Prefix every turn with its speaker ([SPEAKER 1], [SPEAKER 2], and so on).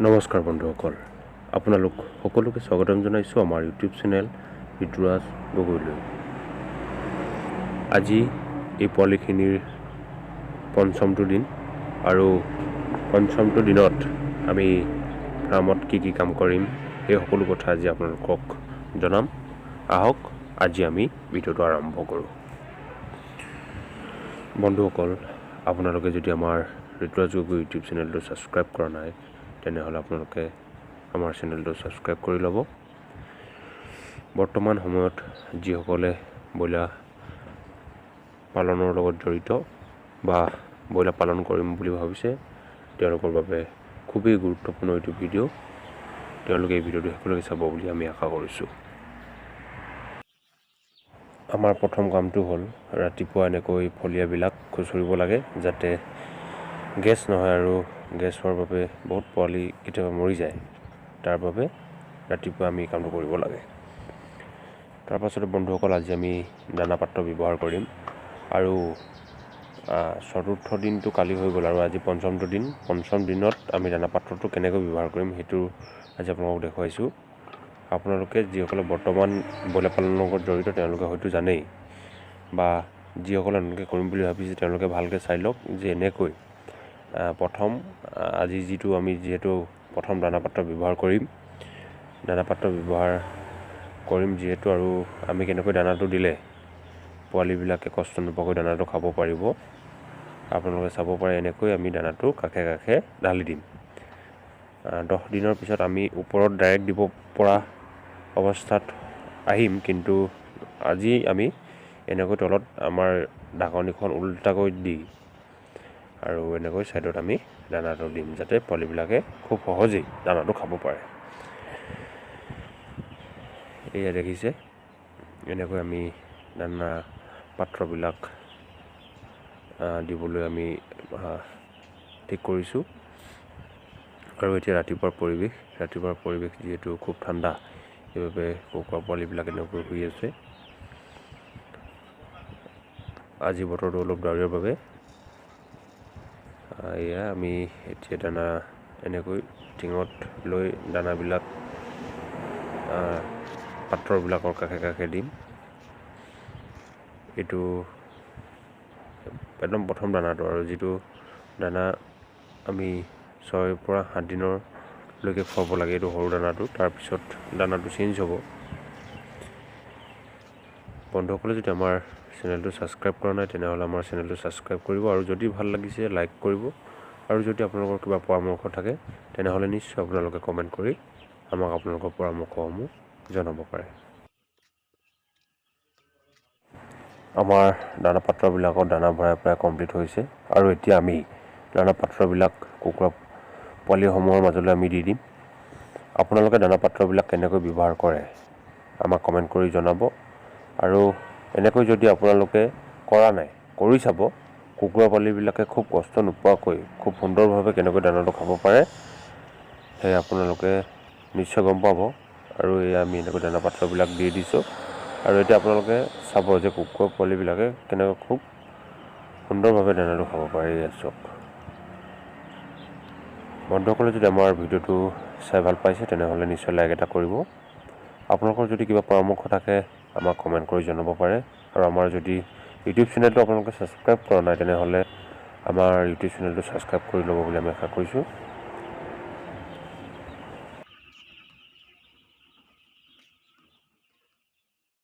[SPEAKER 1] নমস্কাৰ বন্ধুসকল, আপোনালোক সকলোকে স্বাগতম জনাইছোঁ আমাৰ ইউটিউব চেনেল ঋতুৰাজ গগৈলৈ। আজি এই পোৱালিখিনিৰ পঞ্চমটো দিন আৰু পঞ্চমটো দিনত আমি ফাৰ্মত কি কাম কৰিম সেই সকলো কথা আজি আপোনালোকক জনাম। আহক আজি আমি ভিডিঅ'টো আৰম্ভ কৰোঁ। বন্ধুসকল, আপোনালোকে যদি আমাৰ ঋতুৰাজ গগৈ ইউটিউব চেনেলটো ছাবস্ক্ৰাইব কৰা নাই তেনেহ'লে আপোনালোকে আমাৰ চেনেলটো ছাবস্ক্ৰাইব কৰি ল'ব। বৰ্তমান সময়ত যিসকলে ব্ৰইলাৰ পালনৰ লগত জড়িত বা ব্ৰইলাৰ পালন কৰিম বুলি ভাবিছে তেওঁলোকৰ বাবে খুবেই গুৰুত্বপূৰ্ণ এইটো ভিডিঅ'। তেওঁলোকে এই ভিডিঅ'টো শেষলৈকে চাব বুলি আমি আশা কৰিছোঁ। আমাৰ প্ৰথম কামটো হ'ল ৰাতিপুৱা এনেকৈ ফলিয়াবিলাক খুচৰিব লাগে যাতে গেছ নহয়, আৰু গেছ হোৱাৰ বাবে বহুত পোৱালি কেতিয়াবা মৰি যায়। তাৰ বাবে ৰাতিপুৱা আমি কামটো কৰিব লাগে। তাৰপাছতে বন্ধুসকল, আজি আমি দানা পাত্ৰ ব্যৱহাৰ কৰিম আৰু চতুৰ্থ দিনটো কালি হৈ গ'ল আৰু আজি পঞ্চমটো দিন। পঞ্চম দিনত আমি দানা পাত্ৰটো কেনেকৈ ব্যৱহাৰ কৰিম সেইটো আজি আপোনালোকক দেখুৱাইছোঁ। আপোনালোকে যিসকলে বৰ্তমান ব্ৰইলাৰ পালনৰ লগত জড়িত তেওঁলোকে হয়তো জানেই, বা যিসকলে নতুনকৈ কৰিম বুলি ভাবিছে তেওঁলোকে ভালকৈ চাই লওক যে এনেকৈ প্ৰথম আজি যিহেতু প্ৰথম দানা পাত্ৰ ব্যৱহাৰ কৰিম যিহেতু, আৰু আমি কেনেকৈ দানাটো দিলে পোৱালিবিলাকে কষ্ট নোপোৱাকৈ দানাটো খাব পাৰিব আপোনালোকে চাব পাৰে। এনেকৈ আমি দানাটো কাষে কাষে ঢালি দিম। 10 দিনৰ পিছত আমি ওপৰত ডাইৰেক্ট দিব পৰা অৱস্থাত আহিম, কিন্তু আজি আমি এনেকৈ তলত আমাৰ ঢাকনিখন উল্টাকৈ দি আৰু এনেকৈ ছাইডত আমি দানাটো দিম যাতে পোৱালিবিলাকে খুব সহজেই দানাটো খাব পাৰে। এয়া দেখিছে, এনেকৈ আমি দানা পাত্ৰবিলাক দিবলৈ আমি ঠিক কৰিছোঁ। আৰু এতিয়া ৰাতিপুৱাৰ পৰিৱেশ যিহেতু খুব ঠাণ্ডা, সেইবাবে কুকুৰা পোৱালিবিলাক এনেকৈ শুই আছে। আজি বতৰটো অলপ ডাৱৰীয়াৰ বাবে এয়া আমি এতিয়া দানা এনেকৈ টিঙত লৈ দানাবিলাক পাত্ৰবিলাকৰ কাষে কাষে দিম। এইটো একদম প্ৰথম দানাটো, আৰু যিটো দানা আমি 6 পৰা 7 দিনলৈকে খুৱাব লাগে, এইটো সৰু দানাটো। তাৰপিছত দানাটো চেঞ্জ হ'ব। বন্ধুসকলে যদি আমাৰ চেনেলটো ছাবস্ক্ৰাইব কৰা নাই তেনেহ'লে আমাৰ চেনেলটো ছাবস্ক্ৰাইব কৰিব, আৰু যদি ভাল লাগিছে লাইক কৰিব, আৰু যদি আপোনালোকৰ কিবা পৰামৰ্শ থাকে তেনেহ'লে নিশ্চয় আপোনালোকে কমেণ্ট কৰি আমাক আপোনালোকৰ পৰামৰ্শসমূহ জনাব পাৰে। আমাৰ দানা পাত্ৰবিলাকত দানা ভৰাই প্ৰায় কমপ্লিট হৈছে, আৰু এতিয়া আমি দানা পাত্ৰবিলাক কুকুৰা পোৱালিসমূহৰ মাজলৈ আমি দি দিম। আপোনালোকে দানা পাত্ৰবিলাক কেনেকৈ ব্যৱহাৰ কৰে আমাক কমেণ্ট কৰি জনাব, আৰু এনেকৈ যদি আপোনালোকে কৰা নাই কৰি চাব। কুকুৰা পোৱালিবিলাকে খুব কষ্ট নোপোৱাকৈ খুব সুন্দৰভাৱে কেনেকৈ দানাটো খাব পাৰে সেয়ে আপোনালোকে নিশ্চয় গম পাব। আৰু এয়া আমি এনেকৈ দানা পাত্ৰবিলাক দি দিছোঁ, আৰু এতিয়া আপোনালোকে চাব যে কুকুৰা পোৱালিবিলাকে কেনেকৈ খুব সুন্দৰভাৱে দানাটো খাব পাৰে। এয়া চাওক। বন্ধুসকলে যদি আমাৰ ভিডিঅ'টো চাই ভাল পাইছে তেনেহ'লে নিশ্চয় লাইক এটা কৰিব। আপোনালোকৰ যদি কিবা পৰামৰ্শ থাকে আমাক কমেণ্ট কৰি জনাব পাৰে, আৰু আমাৰ যদি ইউটিউব চেনেলটো আপোনালোকে ছাবস্ক্ৰাইব কৰা নাই তেনেহ'লে আমাৰ ইউটিউব চেনেলটো ছাবস্ক্ৰাইব কৰি ল'ব বুলি আমি আশা কৰিছোঁ।